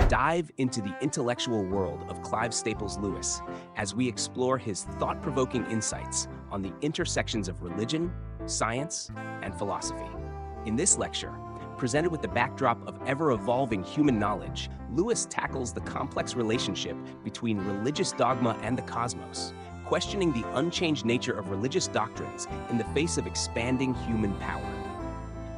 Dive into the intellectual world of Clive Staples Lewis as we explore his thought-provoking insights on the intersections of religion, science, and philosophy. In this lecture, presented with the backdrop of ever-evolving human knowledge, Lewis tackles the complex relationship between religious dogma and the cosmos, questioning the unchanged nature of religious doctrines in the face of expanding human power.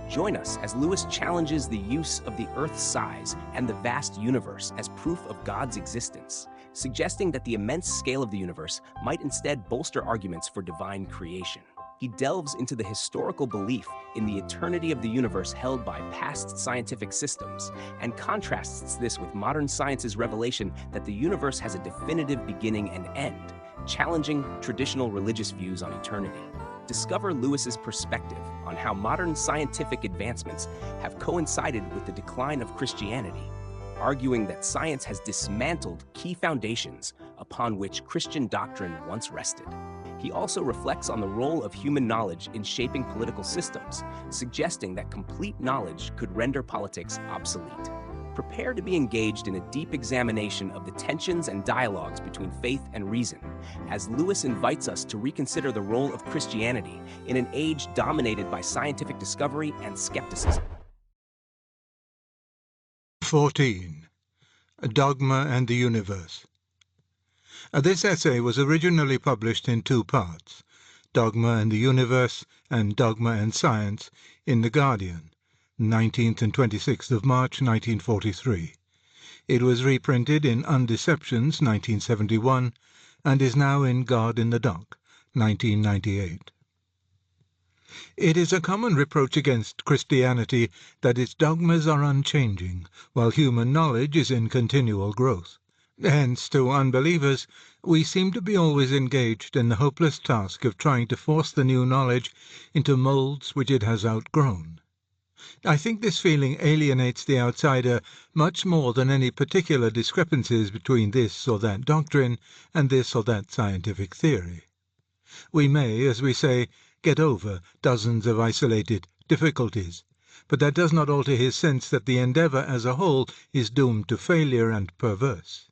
Join us as Lewis challenges the use of the Earth's size and the vast universe as proof of God's existence, suggesting that the immense scale of the universe might instead bolster arguments for divine creation. He delves into the historical belief in the eternity of the universe held by past scientific systems and contrasts this with modern science's revelation that the universe has a definitive beginning and end, challenging traditional religious views on eternity. Discover Lewis's perspective on how modern scientific advancements have coincided with the decline of Christianity, arguing that science has dismantled key foundations upon which Christian doctrine once rested. He also reflects on the role of human knowledge in shaping political systems, suggesting that complete knowledge could render politics obsolete. Prepare to be engaged in a deep examination of the tensions and dialogues between faith and reason, as Lewis invites us to reconsider the role of Christianity in an age dominated by scientific discovery and skepticism. 14. Dogma and the Universe. This essay was originally published in two parts, Dogma and the Universe and Dogma and Science, in The Guardian, 19th and 26th of March 1943. It was reprinted in Undeceptions 1971 and is now in God in the Dock 1998. It is a common reproach against Christianity that its dogmas are unchanging, while human knowledge is in continual growth. Hence, to unbelievers, we seem to be always engaged in the hopeless task of trying to force the new knowledge into moulds which it has outgrown. I think this feeling alienates the outsider much more than any particular discrepancies between this or that doctrine and this or that scientific theory. We may, as we say, get over dozens of isolated difficulties, but that does not alter his sense that the endeavour as a whole is doomed to failure and perverse.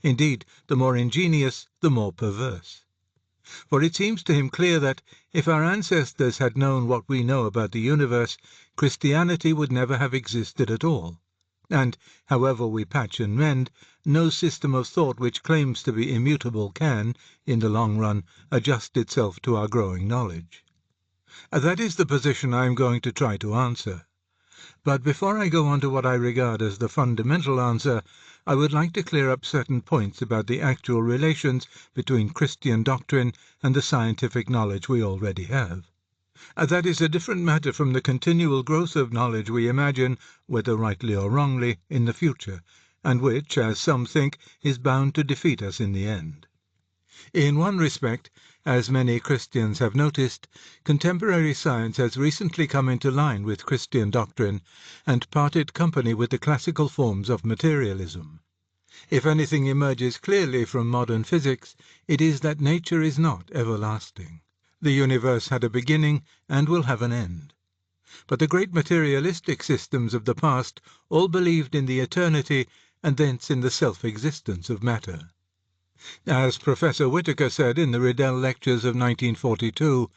Indeed, the more ingenious, the more perverse. For it seems to him clear that, if our ancestors had known what we know about the universe, Christianity would never have existed at all. And, however we patch and mend, no system of thought which claims to be immutable can, in the long run, adjust itself to our growing knowledge. That is the position I am going to try to answer. But before I go on to what I regard as the fundamental answer, I would like to clear up certain points about the actual relations between Christian doctrine and the scientific knowledge we already have. That is a different matter from the continual growth of knowledge we imagine, whether rightly or wrongly, in the future, and which, as some think, is bound to defeat us in the end. In one respect, as many Christians have noticed, contemporary science has recently come into line with Christian doctrine and parted company with the classical forms of materialism. If anything emerges clearly from modern physics, it is that nature is not everlasting. The universe had a beginning and will have an end. But the great materialistic systems of the past all believed in the eternity and thence in the self-existence of matter. As Professor Whittaker said in the Riddell Lectures of 1942,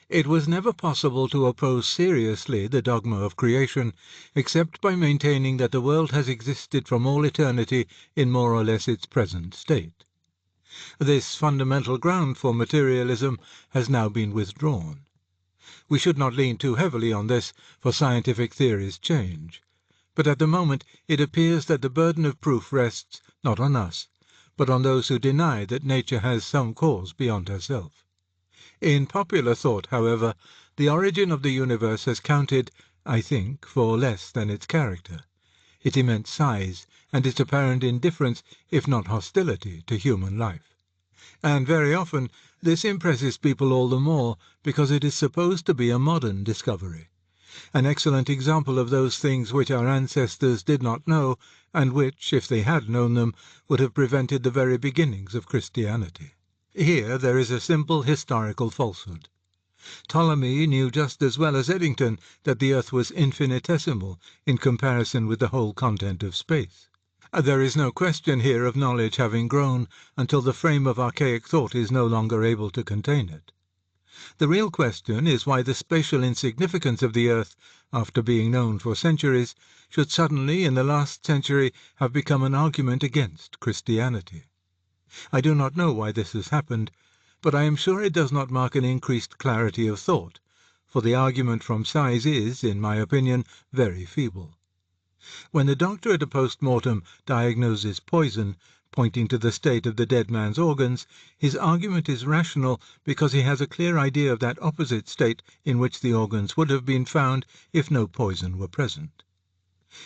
it was never possible to oppose seriously the dogma of creation except by maintaining that the world has existed from all eternity in more or less its present state. This fundamental ground for materialism has now been withdrawn. We should not lean too heavily on this, for scientific theories change. But at the moment it appears that the burden of proof rests not on us, but on those who deny that nature has some cause beyond herself. In popular thought, however, the origin of the universe has counted, I think, for less than its character, its immense size, and its apparent indifference, if not hostility, to human life. And very often this impresses people all the more because it is supposed to be a modern discovery, an excellent example of those things which our ancestors did not know, and which, if they had known them, would have prevented the very beginnings of Christianity. Here there is a simple historical falsehood. Ptolemy knew just as well as Eddington that the earth was infinitesimal in comparison with the whole content of space. There is no question here of knowledge having grown until the frame of archaic thought is no longer able to contain it. The real question is why the spatial insignificance of the earth, after being known for centuries, should suddenly, in the last century, have become an argument against Christianity. I do not know why this has happened, but I am sure it does not mark an increased clarity of thought, for the argument from size is, in my opinion, very feeble. When the doctor at a post-mortem diagnoses poison, pointing to the state of the dead man's organs, his argument is rational because he has a clear idea of that opposite state in which the organs would have been found if no poison were present.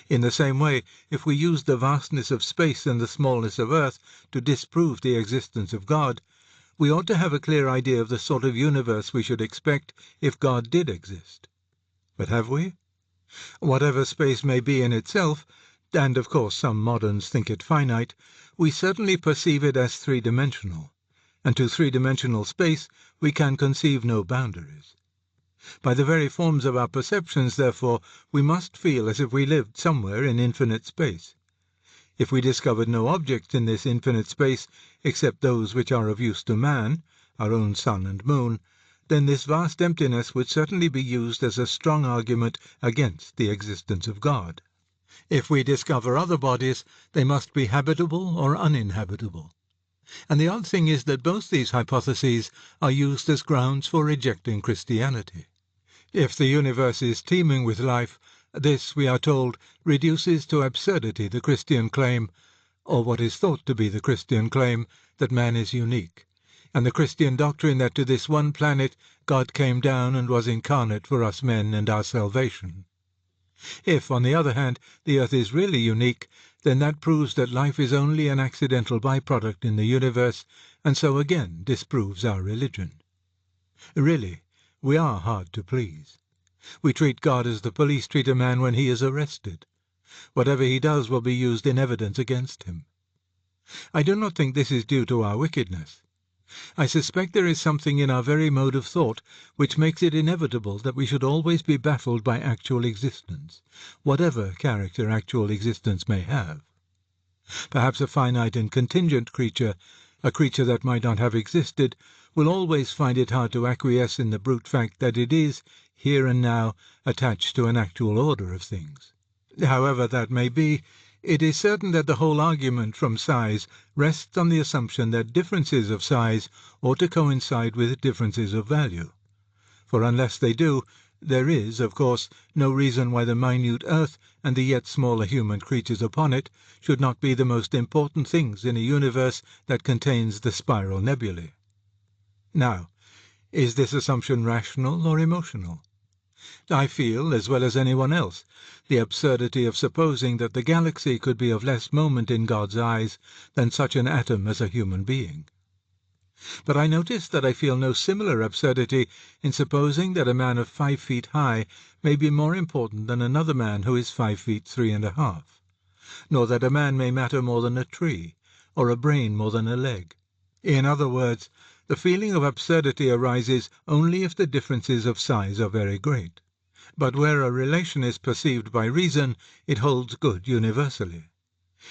In the same way, if we use the vastness of space and the smallness of earth to disprove the existence of God, we ought to have a clear idea of the sort of universe we should expect if God did exist. But have we? Whatever space may be in itself, and of course some moderns think it finite, we certainly perceive it as three-dimensional, and to three-dimensional space we can conceive no boundaries. By the very forms of our perceptions, therefore, we must feel as if we lived somewhere in infinite space. If we discovered no objects in this infinite space except those which are of use to man, our own sun and moon, then this vast emptiness would certainly be used as a strong argument against the existence of God. If we discover other bodies, they must be habitable or uninhabitable. And the odd thing is that both these hypotheses are used as grounds for rejecting Christianity. If the universe is teeming with life, this, we are told, reduces to absurdity the Christian claim, or what is thought to be the Christian claim, that man is unique, and the Christian doctrine that to this one planet God came down and was incarnate for us men and our salvation. If, on the other hand, the earth is really unique, then that proves that life is only an accidental byproduct in the universe, and so again disproves our religion. Really, we are hard to please. We treat God as the police treat a man when he is arrested. Whatever he does will be used in evidence against him. I do not think this is due to our wickedness. I suspect there is something in our very mode of thought which makes it inevitable that we should always be baffled by actual existence, whatever character actual existence may have. Perhaps a finite and contingent creature, a creature that might not have existed, will always find it hard to acquiesce in the brute fact that it is, here and now, attached to an actual order of things. However that may be, it is certain that the whole argument from size rests on the assumption that differences of size ought to coincide with differences of value. For unless they do, there is, of course, no reason why the minute earth and the yet smaller human creatures upon it should not be the most important things in a universe that contains the spiral nebulae. Now, is this assumption rational or emotional? I feel, as well as anyone else, the absurdity of supposing that the galaxy could be of less moment in God's eyes than such an atom as a human being. But I notice that I feel no similar absurdity in supposing that a man of 5 feet high may be more important than another man who is 5 feet 3.5, nor that a man may matter more than a tree, or a brain more than a leg. In other words, the feeling of absurdity arises only if the differences of size are very great. But where a relation is perceived by reason, it holds good universally.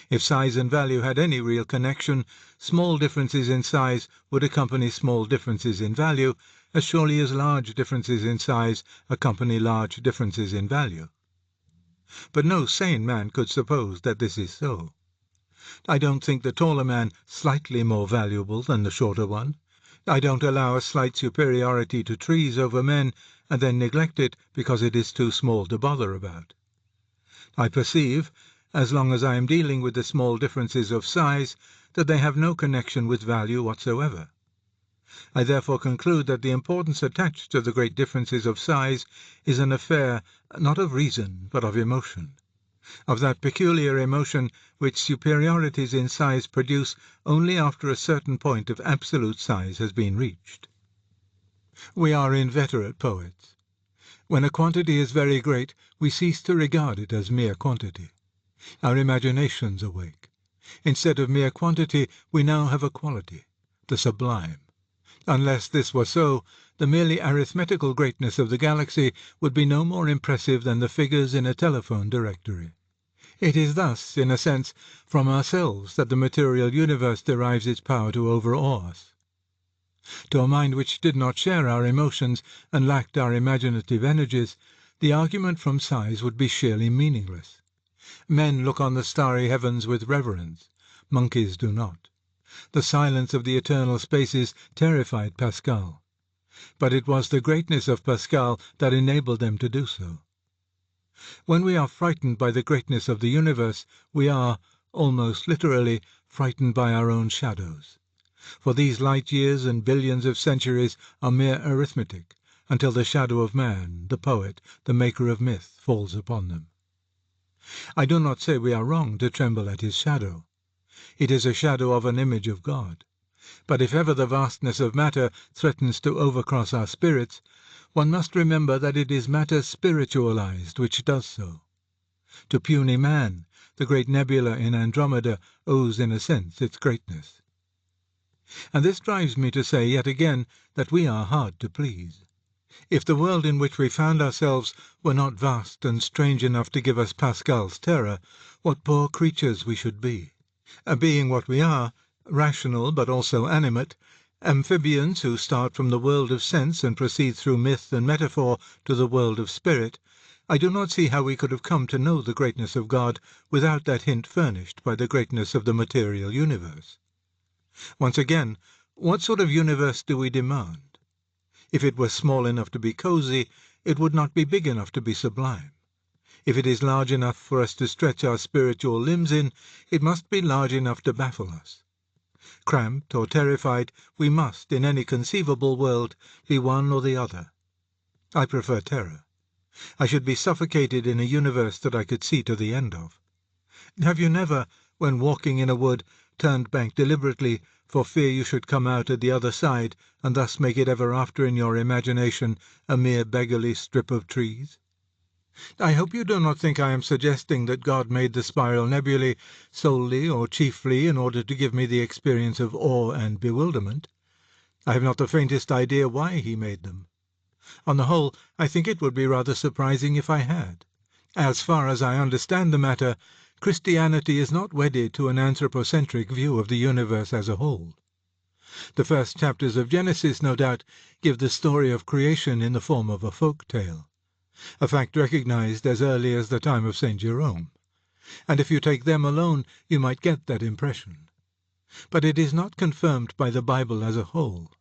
If size and value had any real connection, small differences in size would accompany small differences in value, as surely as large differences in size accompany large differences in value. But no sane man could suppose that this is so. I don't think the taller man slightly more valuable than the shorter one. I don't allow a slight superiority to trees over men and then neglect it because it is too small to bother about. I perceive, as long as I am dealing with the small differences of size, that they have no connection with value whatsoever. I therefore conclude that the importance attached to the great differences of size is an affair not of reason but of emotion, of that peculiar emotion which superiorities in size produce only after a certain point of absolute size has been reached. We are inveterate poets. When a quantity is very great, we cease to regard it as mere quantity. Our imaginations awake. Instead of mere quantity, we now have a quality, the sublime. Unless this were so, the merely arithmetical greatness of the galaxy would be no more impressive than the figures in a telephone directory. It is thus, in a sense, from ourselves that the material universe derives its power to overawe us. To a mind which did not share our emotions and lacked our imaginative energies, the argument from size would be sheerly meaningless. Men look on the starry heavens with reverence. Monkeys do not. The silence of the eternal spaces terrified Pascal, but it was the greatness of Pascal that enabled them to do so. When we are frightened by the greatness of the universe, we are, almost literally, frightened by our own shadows. For these light years and billions of centuries are mere arithmetic, until the shadow of man, the poet, the maker of myth, falls upon them. I do not say we are wrong to tremble at his shadow. It is a shadow of an image of God. But if ever the vastness of matter threatens to overcross our spirits, one must remember that it is matter spiritualized which does so. To puny man, the great nebula in Andromeda owes in a sense its greatness. And this drives me to say yet again that we are hard to please. If the world in which we found ourselves were not vast and strange enough to give us Pascal's terror, what poor creatures we should be. Being what we are, rational but also animate, amphibians who start from the world of sense and proceed through myth and metaphor to the world of spirit, I do not see how we could have come to know the greatness of God without that hint furnished by the greatness of the material universe. Once again, what sort of universe do we demand? If it were small enough to be cozy, it would not be big enough to be sublime. If it is large enough for us to stretch our spiritual limbs in, it must be large enough to baffle us. Cramped or terrified, we must, in any conceivable world, be one or the other. I prefer terror. I should be suffocated in a universe that I could see to the end of. Have you never, when walking in a wood, turned back deliberately for fear you should come out at the other side and thus make it ever after in your imagination a mere beggarly strip of trees? I hope you do not think I am suggesting that God made the spiral nebulae solely or chiefly in order to give me the experience of awe and bewilderment. I have not the faintest idea why he made them. On the whole, I think it would be rather surprising if I had. As far as I understand the matter, Christianity is not wedded to an anthropocentric view of the universe as a whole. The first chapters of Genesis, no doubt, give the story of creation in the form of a folk tale, a fact recognized as early as the time of St. Jerome, and if you take them alone you might get that impression. But it is not confirmed by the Bible as a whole.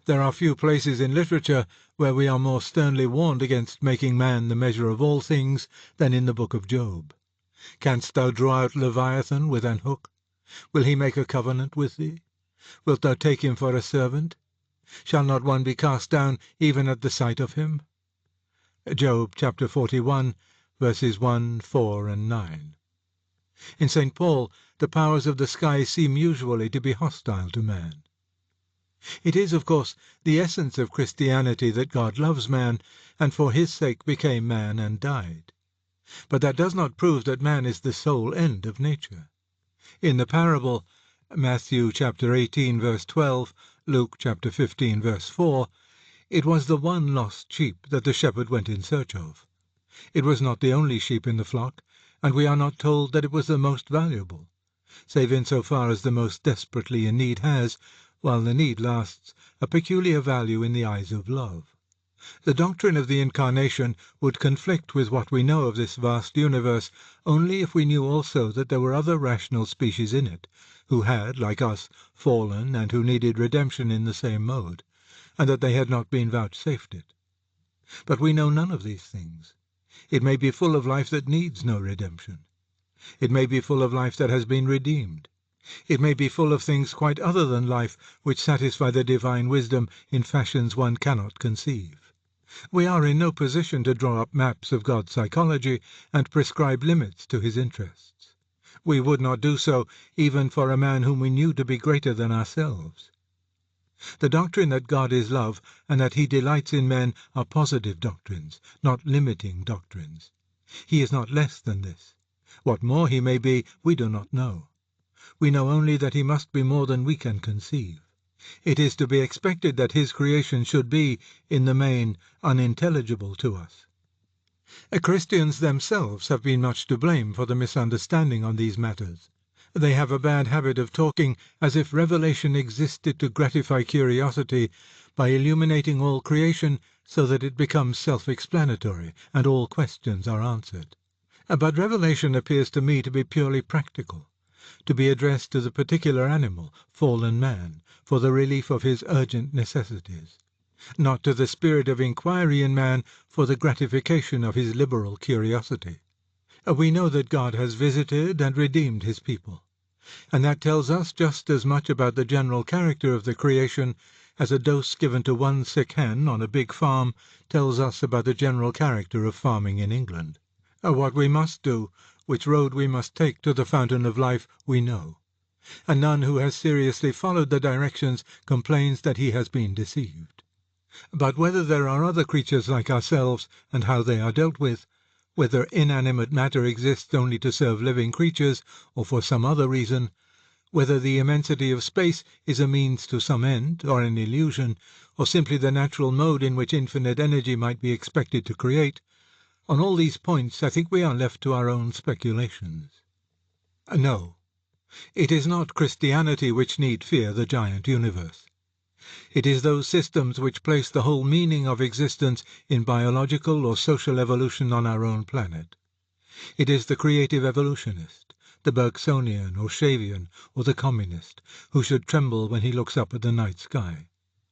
There are few places in literature where we are more sternly warned against making man the measure of all things than in the book of Job. Canst thou draw out Leviathan with an hook? Will he make a covenant with thee? Wilt thou take him for a servant? Shall not one be cast down even at the sight of him? Job chapter 41, verses 1, 4, and 9. In St. Paul, the powers of the sky seem usually to be hostile to man. It is, of course, the essence of Christianity that God loves man, and for his sake became man and died. But that does not prove that man is the sole end of nature. In the parable, Matthew chapter 18, verse 12, Luke chapter 15, verse 4, it was the one lost sheep that the shepherd went in search of. It was not the only sheep in the flock, and we are not told that it was the most valuable, save in so far as the most desperately in need has, while the need lasts, a peculiar value in the eyes of love. The doctrine of the Incarnation would conflict with what we know of this vast universe only if we knew also that there were other rational species in it, who had, like us, fallen and who needed redemption in the same mode, and that they had not been vouchsafed it. But we know none of these things. It may be full of life that needs no redemption. It may be full of life that has been redeemed. It may be full of things quite other than life, which satisfy the divine wisdom in fashions one cannot conceive. We are in no position to draw up maps of God's psychology and prescribe limits to his interests. We would not do so even for a man whom we knew to be greater than ourselves. The doctrine that God is love and that he delights in men are positive doctrines, not limiting doctrines. He is not less than this. What more he may be, we do not know. We know only that he must be more than we can conceive. It is to be expected that his creation should be, in the main, unintelligible to us. Christians themselves have been much to blame for the misunderstanding on these matters. They have a bad habit of talking as if revelation existed to gratify curiosity by illuminating all creation so that it becomes self-explanatory and all questions are answered. But revelation appears to me to be purely practical, to be addressed to the particular animal, fallen man, for the relief of his urgent necessities, not to the spirit of inquiry in man for the gratification of his liberal curiosity. We know that God has visited and redeemed his people, and that tells us just as much about the general character of the creation as a dose given to one sick hen on a big farm tells us about the general character of farming in England. What we must do, which road we must take to the fountain of life, we know, and none who has seriously followed the directions complains that he has been deceived. But whether there are other creatures like ourselves, and how they are dealt with, whether inanimate matter exists only to serve living creatures or for some other reason, whether the immensity of space is a means to some end, or an illusion, or simply the natural mode in which infinite energy might be expected to create, on all these points I think we are left to our own speculations. No, it is not Christianity which need fear the giant universe. It is those systems which place the whole meaning of existence in biological or social evolution on our own planet. It is the creative evolutionist, the Bergsonian or Shavian or the communist, who should tremble when he looks up at the night sky.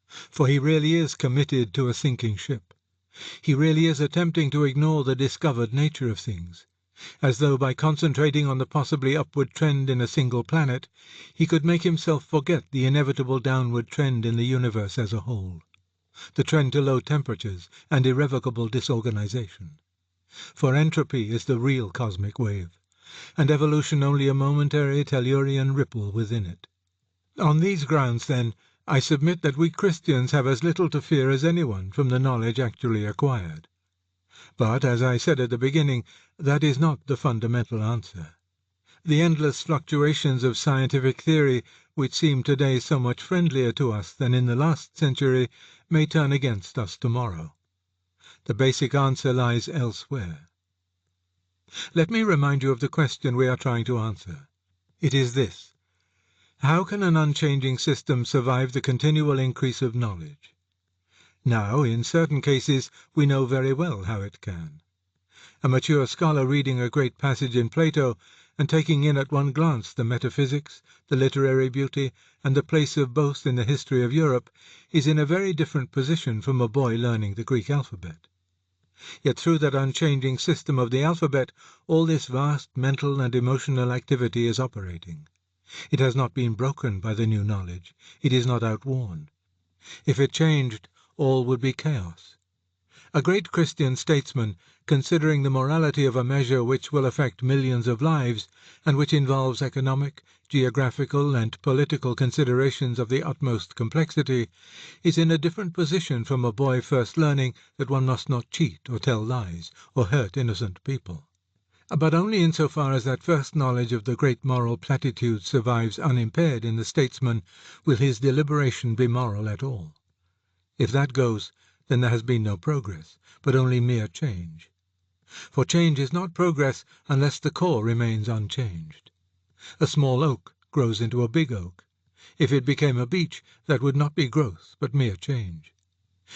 For he really is committed to a sinking ship. He really is attempting to ignore the discovered nature of things, as though by concentrating on the possibly upward trend in a single planet, he could make himself forget the inevitable downward trend in the universe as a whole, the trend to low temperatures and irrevocable disorganization. For entropy is the real cosmic wave, and evolution only a momentary Tellurian ripple within it. On these grounds, then, I submit that we Christians have as little to fear as anyone from the knowledge actually acquired. But, as I said at the beginning, that is not the fundamental answer. The endless fluctuations of scientific theory, which seem today so much friendlier to us than in the last century, may turn against us tomorrow. The basic answer lies elsewhere. Let me remind you of the question we are trying to answer. It is this: how can an unchanging system survive the continual increase of knowledge? Now, in certain cases, we know very well how it can. A mature scholar reading a great passage in Plato and taking in at one glance the metaphysics, the literary beauty, and the place of both in the history of Europe is in a very different position from a boy learning the Greek alphabet. Yet through that unchanging system of the alphabet, all this vast mental and emotional activity is operating. It has not been broken by the new knowledge. It is not outworn. If it changed, all would be chaos. A great Christian statesman, considering the morality of a measure which will affect millions of lives, and which involves economic, geographical, and political considerations of the utmost complexity, is in a different position from a boy first learning that one must not cheat or tell lies or hurt innocent people. But only insofar as that first knowledge of the great moral platitude survives unimpaired in the statesman will his deliberation be moral at all. If that goes, then there has been no progress, but only mere change. For change is not progress unless the core remains unchanged. A small oak grows into a big oak. If it became a beech, that would not be growth, but mere change.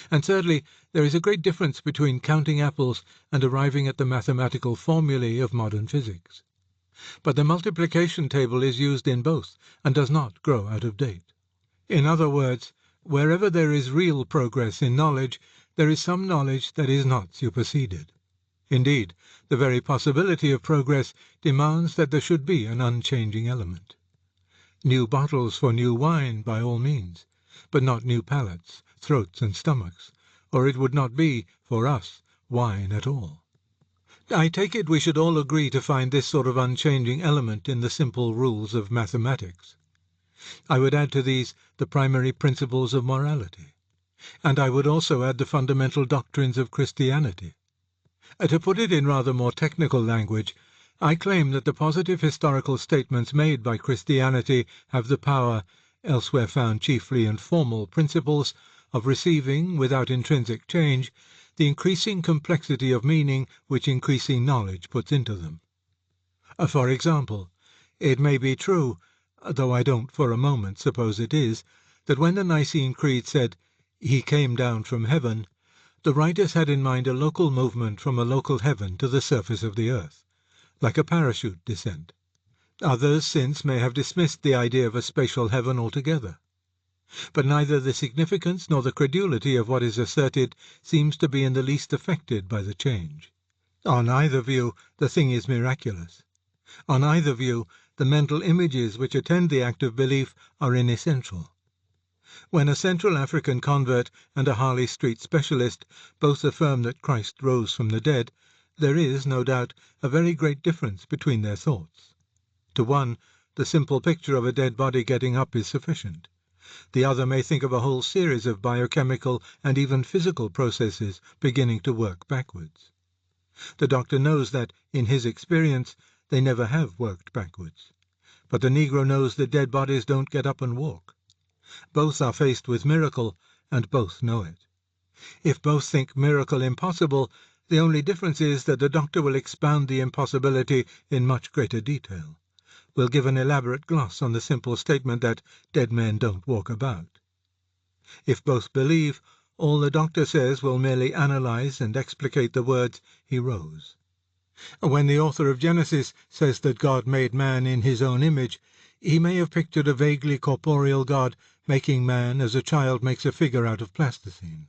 And thirdly, there is a great difference between counting apples and arriving at the mathematical formulae of modern physics. But the multiplication table is used in both and does not grow out of date. In other words, wherever there is real progress in knowledge, there is some knowledge that is not superseded. Indeed, the very possibility of progress demands that there should be an unchanging element. New bottles for new wine, by all means, but not new palates, throats and stomachs, or it would not be, for us, wine at all. I take it we should all agree to find this sort of unchanging element in the simple rules of mathematics. I would add to these the primary principles of morality, and I would also add the fundamental doctrines of Christianity. To put it in rather more technical language, I claim that the positive historical statements made by Christianity have the power, elsewhere found chiefly in formal principles, of receiving, without intrinsic change, the increasing complexity of meaning which increasing knowledge puts into them. For example, it may be true, though I don't for a moment suppose it is, that when the Nicene Creed said, "He came down from heaven," the writers had in mind a local movement from a local heaven to the surface of the earth, like a parachute descent. Others since may have dismissed the idea of a spatial heaven altogether. But neither the significance nor the credulity of what is asserted seems to be in the least affected by the change. On either view, the thing is miraculous. On either view, the mental images which attend the act of belief are inessential. When a Central African convert and a Harley Street specialist both affirm that Christ rose from the dead, there is, no doubt, a very great difference between their thoughts. To one, the simple picture of a dead body getting up is sufficient. The other may think of a whole series of biochemical and even physical processes beginning to work backwards. The doctor knows that, in his experience, they never have worked backwards. But the Negro knows that dead bodies don't get up and walk. Both are faced with miracle, and both know it. If both think miracle impossible, the only difference is that the doctor will expound the impossibility in much greater detail, will give an elaborate gloss on the simple statement that dead men don't walk about. If both believe, all the doctor says will merely analyze and explicate the words, "He rose." When the author of Genesis says that God made man in his own image, he may have pictured a vaguely corporeal God making man as a child makes a figure out of plasticine.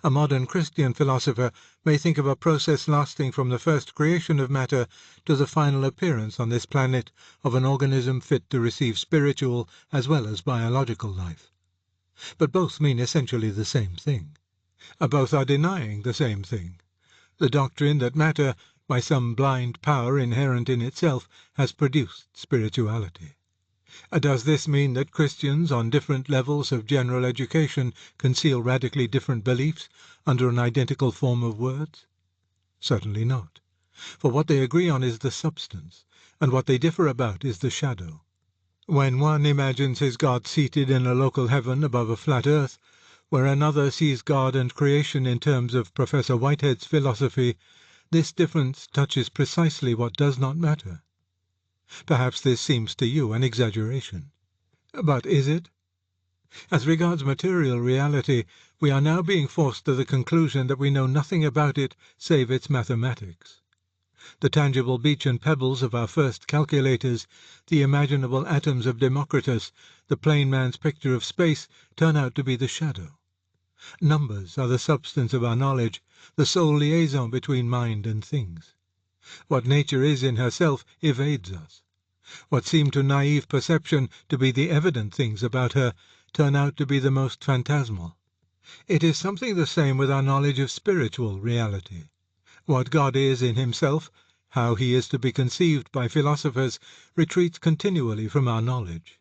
A modern Christian philosopher may think of a process lasting from the first creation of matter to the final appearance on this planet of an organism fit to receive spiritual as well as biological life. But both mean essentially the same thing. Both are denying the same thing, the doctrine that matter, by some blind power inherent in itself, has produced spirituality. Does this mean that Christians on different levels of general education conceal radically different beliefs under an identical form of words? Certainly not, for what they agree on is the substance, and what they differ about is the shadow. When one imagines his God seated in a local heaven above a flat earth, where another sees God and creation in terms of Professor Whitehead's philosophy, this difference touches precisely what does not matter. Perhaps this seems to you an exaggeration. But is it? As regards material reality, we are now being forced to the conclusion that we know nothing about it save its mathematics. The tangible beach and pebbles of our first calculators, the imaginable atoms of Democritus, the plain man's picture of space, turn out to be the shadow. Numbers are the substance of our knowledge, the sole liaison between mind and things. What nature is in herself evades us. What seem to naive perception to be the evident things about her turn out to be the most phantasmal. It is something the same with our knowledge of spiritual reality. What God is in himself, how he is to be conceived by philosophers, retreats continually from our knowledge.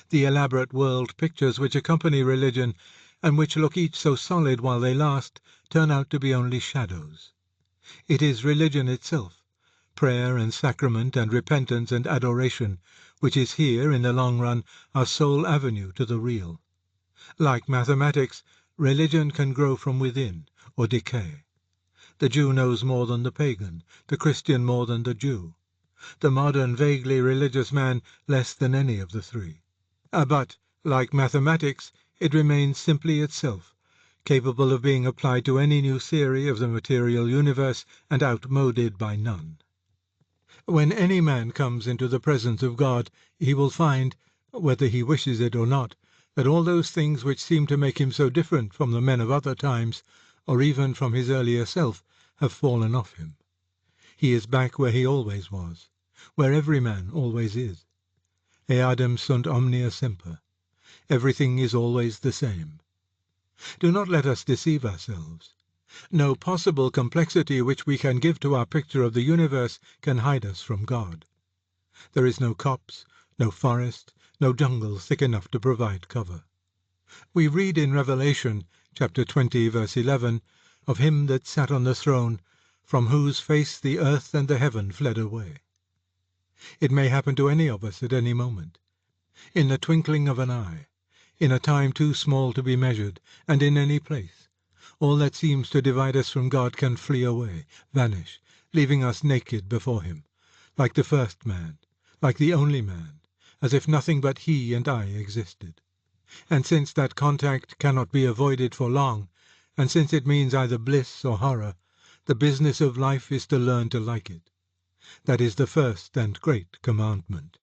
The elaborate world pictures which accompany religion, and which look each so solid while they last, turn out to be only shadows. It is religion itself, prayer and sacrament and repentance and adoration, which is here, in the long run, our sole avenue to the real. Like mathematics, religion can grow from within, or decay. The Jew knows more than the pagan, the Christian more than the Jew, the modern vaguely religious man less than any of the three. But, like mathematics, it remains simply itself, capable of being applied to any new theory of the material universe and outmoded by none. When any man comes into the presence of God, he will find, whether he wishes it or not, that all those things which seem to make him so different from the men of other times, or even from his earlier self, have fallen off him. He is back where he always was, where every man always is. Eadem sunt omnia semper. Everything is always the same. Do not let us deceive ourselves. No possible complexity which we can give to our picture of the universe can hide us from God. There is no copse, no forest, no jungle thick enough to provide cover. We read in Revelation, chapter 20, verse 11, of him that sat on the throne, from whose face the earth and the heaven fled away. It may happen to any of us at any moment, in the twinkling of an eye, in a time too small to be measured, and in any place, All that seems to divide us from God can flee away, vanish, leaving us naked before him, like the first man, like the only man, as if nothing but he and I existed. And since that contact cannot be avoided for long, and since it means either bliss or horror, the business of life is to learn to like it. That is the first and great commandment.